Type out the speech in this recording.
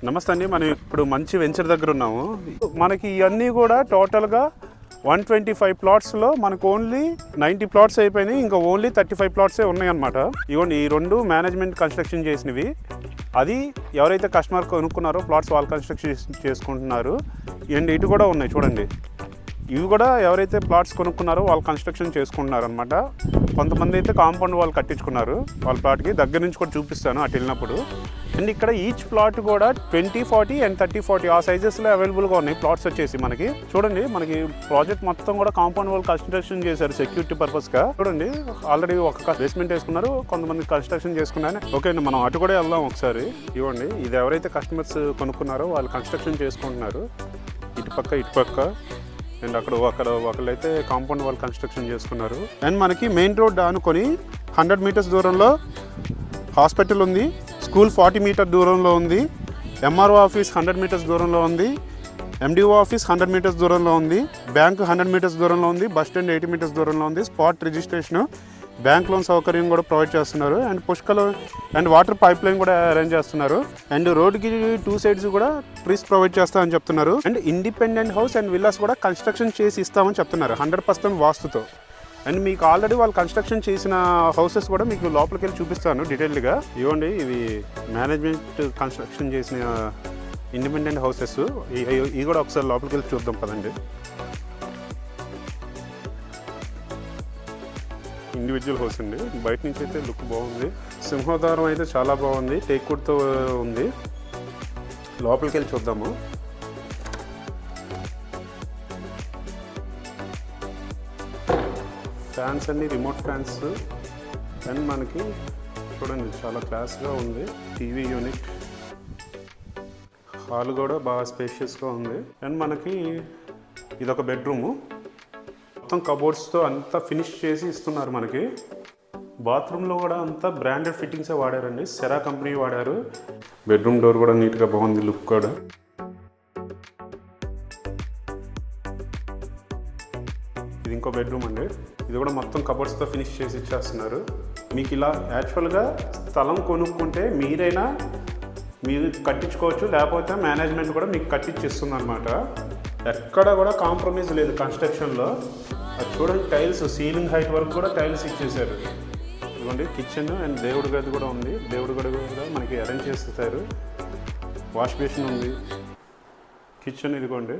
నమస్తే అండి. మనం ఇప్పుడు మంచి వెంచర్ దగ్గర ఉన్నాము. మనకి ఇవన్నీ కూడా టోటల్గా 125 ప్లాట్స్లో మనకు ఓన్లీ 90 ప్లాట్స్ అయిపోయినాయి. ఇంకా ఓన్లీ 35 ప్లాట్సే ఉన్నాయన్నమాట. ఇవ్వండి, ఈ రెండు మేనేజ్మెంట్ కన్స్ట్రక్షన్ చేసినవి. అది ఎవరైతే కస్టమర్ కొనుక్కున్నారో ప్లాట్స్ వాళ్ళు కన్స్ట్రక్షన్ చేసుకుంటున్నారు. అండ్ ఇటు కూడా ఉన్నాయి చూడండి. ఇవి కూడా ఎవరైతే ప్లాట్స్ కొనుక్కున్నారో వాళ్ళు కన్స్ట్రక్షన్ చేసుకుంటున్నారు అనమాట. కొంతమంది అయితే కాంపౌండ్ వాళ్ళు కట్టించుకున్నారు వాళ్ళ ప్లాట్కి. దగ్గర నుంచి కూడా చూపిస్తాను అటు వెళ్ళినప్పుడు. అండ్ ఇక్కడ ఈచ్ ప్లాట్ కూడా 20, 40 అండ్ 30, 40 ఆ సైజెస్లో అవైలబుల్గా ఉన్నాయి ప్లాట్స్ వచ్చేసి. మనకి చూడండి, మనకి ప్రాజెక్ట్ మొత్తం కూడా కాంపౌండ్ వాళ్ళు కన్స్ట్రక్షన్ చేశారు సెక్యూరిటీ పర్పస్గా. చూడండి, ఆల్రెడీ ఒక బేస్మెంట్ వేసుకున్నారు, కొంతమంది కన్స్ట్రక్షన్ చేసుకున్నారు. ఓకే అండి, మనం అటు కూడా వెళ్దాం ఒకసారి. ఇవ్వండి, ఇది ఎవరైతే కస్టమర్స్ కొనుక్కున్నారో వాళ్ళు కన్స్ట్రక్షన్ చేసుకుంటున్నారు. ఇటుపక్క అండ్ అక్కడ ఒకళ్ళైతే కాంపౌండ్ వాళ్ళు కన్స్ట్రక్షన్ చేసుకున్నారు. అండ్ మనకి మెయిన్ రోడ్ ఆనుకొని 100 మీటర్స్ దూరంలో హాస్పిటల్ ఉంది. స్కూల్ 40 మీటర్ దూరంలో ఉంది. ఎంఆర్ఓ ఆఫీస్ 100 మీటర్స్ దూరంలో ఉంది. ఎండిఓ ఆఫీస్ 100 మీటర్స్ దూరంలో ఉంది. బ్యాంక్ 100 మీటర్స్ దూరంలో ఉంది. బస్ స్టాండ్ 80 మీటర్స్ దూరంలో ఉంది. స్పాట్ రిజిస్ట్రేషన్, బ్యాంక్ లోన్ సౌకర్యం కూడా ప్రొవైడ్ చేస్తున్నారు. And పుష్కల and water pipe line కూడా అరేంజ్ చేస్తున్నారు. అండ్ రోడ్కి 2 సైడ్స్ కూడా ట్రీస్ ప్రొవైడ్ చేస్తామని చెప్తున్నారు. And independent house and villas కూడా కన్స్ట్రక్షన్ చేసి ఇస్తామని చెప్తున్నారు 100% వాస్తుతో. అండ్ మీకు ఆల్రెడీ వాళ్ళు కన్స్ట్రక్షన్ చేసిన హౌసెస్ కూడా మీకు లోపలికి వెళ్ళి చూపిస్తాను డీటెయిల్డ్గా. ఇవ్వండి, ఇవి మేనేజ్మెంట్ కన్స్ట్రక్షన్ చేసిన ఇండిపెండెంట్ హౌసెస్. ఇవి కూడా ఒకసారి లోపలికి వెళ్ళి చూద్దాం పదండి. ఇండివిజువల్ హౌస్ అండి. బయట నుంచి అయితే లుక్ బాగుంది. సింహద్వారం అయితే చాలా బాగుంది, టేక్వుడ్తో ఉంది. లోపలికి వెళ్ళి చూద్దాము. ఫ్యాన్స్ అన్ని రిమోట్ ఫ్యాన్స్. అండ్ మనకి చూడండి చాలా క్లాస్గా ఉంది. టీవీ యూనిట్, హాల్ కూడా బాగా స్పేషియస్గా ఉంది. అండ్ మనకి ఇదొక బెడ్రూము. మొత్తం కబోర్డ్స్తో అంతా ఫినిష్ చేసి ఇస్తున్నారు మనకి. బాత్రూంలో కూడా అంతా బ్రాండెడ్ ఫిట్టింగ్సే వాడారండి, సెరా కంపెనీ వాడారు. బెడ్రూమ్ డోర్ కూడా నీట్గా బాగుంది, లుక్ కూడా. ఇది ఇంకో బెడ్రూమ్ అండి. ఇది కూడా మొత్తం కబోర్డ్స్తో ఫినిష్ చేసి ఇచ్చేస్తున్నారు. మీకు ఇలా యాక్చువల్గా స్థలం కొనుక్కుంటే మీరైనా మీరు కట్టించుకోవచ్చు, లేకపోతే మేనేజ్మెంట్ కూడా మీకు కట్టించిస్తుంది అనమాట. ఎక్కడ కూడా కాంప్రమైజ్ లేదు కన్స్ట్రక్షన్లో. అది చూడండి, టైల్స్ సీలింగ్ హైట్ వరకు కూడా టైల్స్ ఇచ్చేసారు. ఇదిగోండి కిచెన్ అండ్ దేవుడి గది కూడా ఉంది. దేవుడి గది కూడా మనకి అరేంజ్ చేస్తారు. వాష్ బేసిన్ ఉంది. కిచెన్ ఇదిగోండి.